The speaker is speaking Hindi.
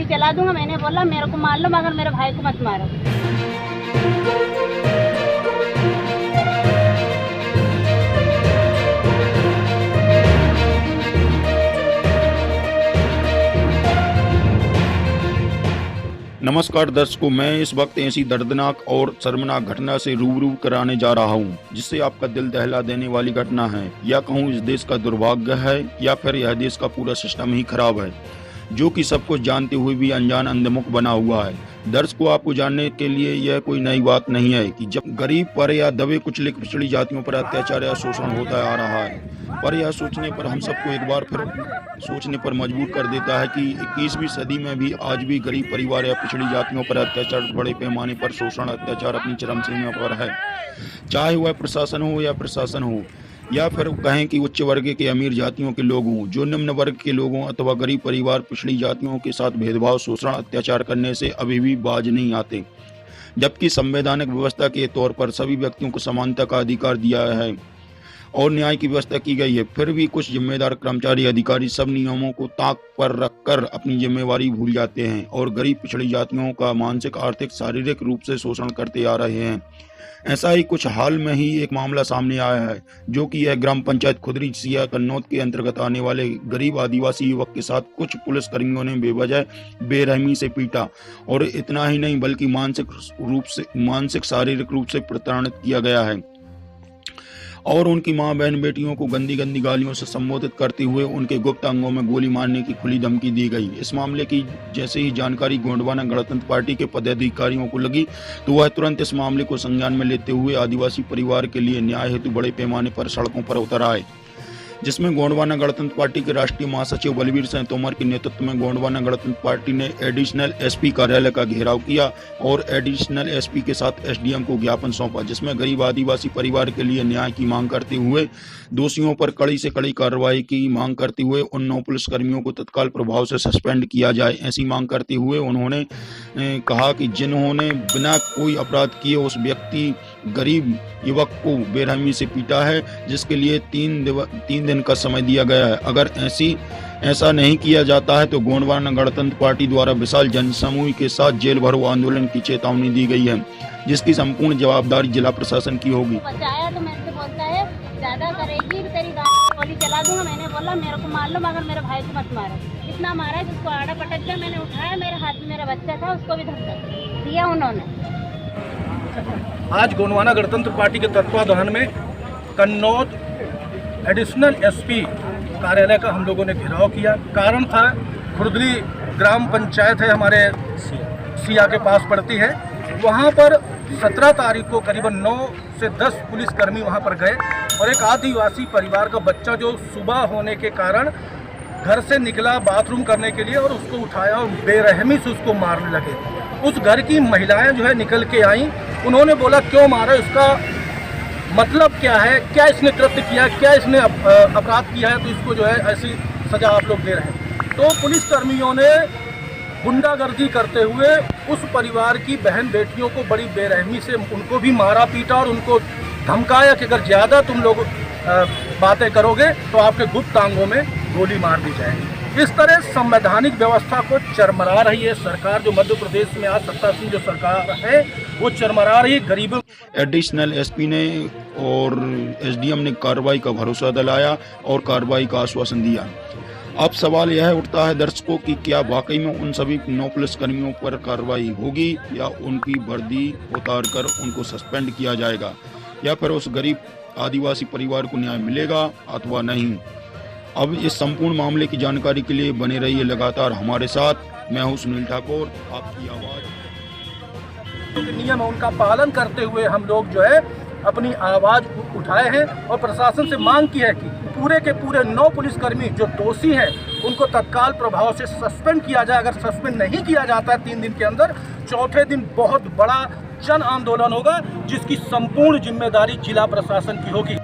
चला दूंगा। मैंने बोला मेरे को मार लो मगर मेरे भाई को मत मारो। नमस्कार दर्शकों, मैं इस वक्त ऐसी दर्दनाक और शर्मनाक घटना से रूबरू कराने जा रहा हूं, जिससे आपका दिल दहला देने वाली घटना है, या कहूं इस देश का दुर्भाग्य है, या फिर यह देश का पूरा सिस्टम ही खराब है, जो कि सब कुछ जानते हुए भी अनजान अंधमुख बना हुआ है। दर्शकों, आपको जानने के लिए यह कोई नई बात नहीं है कि जब गरीब पर या दबे कुचले पिछड़ी जातियों पर अत्याचार या शोषण होता आ रहा है, पर यह सोचने पर हम सबको एक बार फिर सोचने पर मजबूर कर देता है कि 21वीं सदी में भी आज भी गरीब परिवार या पिछड़ी जातियों पर अत्याचार, बड़े पैमाने पर शोषण अत्याचार अपनी चरम सीमा पर है। चाहे वह प्रशासन हो या प्रशासन हो, या फिर कहें कि उच्च वर्ग के अमीर जातियों के लोग हों, जो निम्न वर्ग के लोगों अथवा गरीब परिवार पिछड़ी जातियों के साथ भेदभाव, शोषण, अत्याचार करने से अभी भी बाज नहीं आते। जबकि संवैधानिक व्यवस्था के तौर पर सभी व्यक्तियों को समानता का अधिकार दिया है और न्याय की व्यवस्था की गई है, फिर भी कुछ जिम्मेदार कर्मचारी अधिकारी सब नियमों को ताक पर रखकर अपनी जिम्मेवारी भूल जाते हैं और गरीब पिछड़ी जातियों का मानसिक, आर्थिक, शारीरिक रूप से शोषण करते आ रहे हैं। ऐसा ही कुछ हाल में ही एक मामला सामने आया है, जो कि यह ग्राम पंचायत खुदरी सिया कन्नौज के अंतर्गत आने वाले गरीब आदिवासी युवक के साथ कुछ पुलिस कर्मियों ने बेवजह बेरहमी से पीटा, और इतना ही नहीं बल्कि मानसिक शारीरिक रूप से प्रताड़ित किया गया है और उनकी मां, बहन, बेटियों को गंदी गंदी गालियों से संबोधित करते हुए उनके गुप्त अंगों में गोली मारने की खुली धमकी दी गई। इस मामले की जैसे ही जानकारी गोंडवाना गणतंत्र पार्टी के पदाधिकारियों को लगी, तो वह तुरंत इस मामले को संज्ञान में लेते हुए आदिवासी परिवार के लिए न्याय हेतु बड़े पैमाने पर सड़कों पर उतर आए, जिसमें गोंडवाना गणतंत्र पार्टी के राष्ट्रीय महासचिव बलवीर सिंह तोमर के नेतृत्व में गोंडवाना गणतंत्र पार्टी ने एडिशनल एसपी कार्यालय का घेराव किया और एडिशनल एसपी के साथ एसडीएम को ज्ञापन सौंपा, जिसमें गरीब आदिवासी परिवार के लिए न्याय की मांग करते हुए, दोषियों पर कड़ी से कड़ी कार्रवाई की मांग करते हुए उन 9 पुलिसकर्मियों को तत्काल प्रभाव से सस्पेंड किया जाए। ऐसी मांग करते हुए उन्होंने कहा कि जिन्होंने बिना कोई अपराध किए उस व्यक्ति गरीब युवक को बेरहमी से पीटा है, जिसके लिए 3 दिन का समय दिया गया है। अगर ऐसा नहीं किया जाता है तो गोंडवाना गणतंत्र पार्टी द्वारा विशाल जनसमूह के साथ जेल भरो आंदोलन की चेतावनी दी गई है, जिसकी संपूर्ण जवाबदारी जिला प्रशासन की होगी। बचाया तो मेरे से बोलता है ज्यादा करेगी तो तेरी गोली चला दूंगा। मैंने बोला मेरे को मार लो मगर मेरे भाई को मत मारो। इतना मारा जिसको आड़ा पटक दिया। मैंने उठाया, मेरे हाथ में मेरा बच्चा था, उसको भी धक्का दिया उन्होंने। आज गोंडवाना गणतंत्र पार्टी के तत्वाधान में कन्नौज एडिशनल एसपी कार्यालय का हम लोगों ने घेराव किया। कारण था, खुर्दली ग्राम पंचायत है, हमारे सिया के पास पड़ती है। वहाँ पर 17 तारीख को करीबन 9 से 10 पुलिसकर्मी वहाँ पर गए और एक आदिवासी परिवार का बच्चा जो सुबह होने के कारण घर से निकला बाथरूम करने के लिए और उसको उठाया और बेरहमी से उसको मारने लगे। उस घर की महिलाएं जो है निकल के आईं। उन्होंने बोला क्यों मारा, इसका मतलब क्या है, क्या इसने कृत्य किया, क्या इसने अपराध किया है, तो इसको जो है ऐसी सजा आप लोग दे रहे हैं। तो पुलिसकर्मियों ने गुंडागर्दी करते हुए उस परिवार की बहन बेटियों को बड़ी बेरहमी से उनको भी मारा पीटा और उनको धमकाया कि अगर ज़्यादा तुम लोग बातें करोगे तो आपके गुप्त अंगों में गोली मार दी जाएगी। इस तरह संवैधानिक व्यवस्था को चरमरा रही है सरकार, जो मध्य प्रदेश में आज सत्तासीन जो सरकार है वो चरमरा रही है गरीबों। एडिशनल एसपी ने और एसडीएम ने कार्रवाई का भरोसा दिलाया और कार्रवाई का आश्वासन दिया। अब सवाल यह उठता है दर्शकों कि क्या वाकई में उन सभी 9 पुलिसकर्मियों पर कार्रवाई होगी, या उनकी वर्दी उतारकर उनको सस्पेंड किया जाएगा, या फिर उस गरीब आदिवासी परिवार को न्याय मिलेगा अथवा नहीं। अब इस संपूर्ण मामले की जानकारी के लिए बने रहिए लगातार हमारे साथ। मैं हूं सुनील ठाकुर, आपकी आवाज। नियम है उनका पालन करते हुए हम लोग जो है अपनी आवाज उठाए हैं और प्रशासन से मांग की है कि पूरे के पूरे 9 पुलिसकर्मी जो दोषी हैं उनको तत्काल प्रभाव से सस्पेंड किया जाए। अगर सस्पेंड नहीं किया जाता है 3 दिन के अंदर, चौथे दिन बहुत बड़ा जन आंदोलन होगा, जिसकी संपूर्ण जिम्मेदारी जिला प्रशासन की होगी।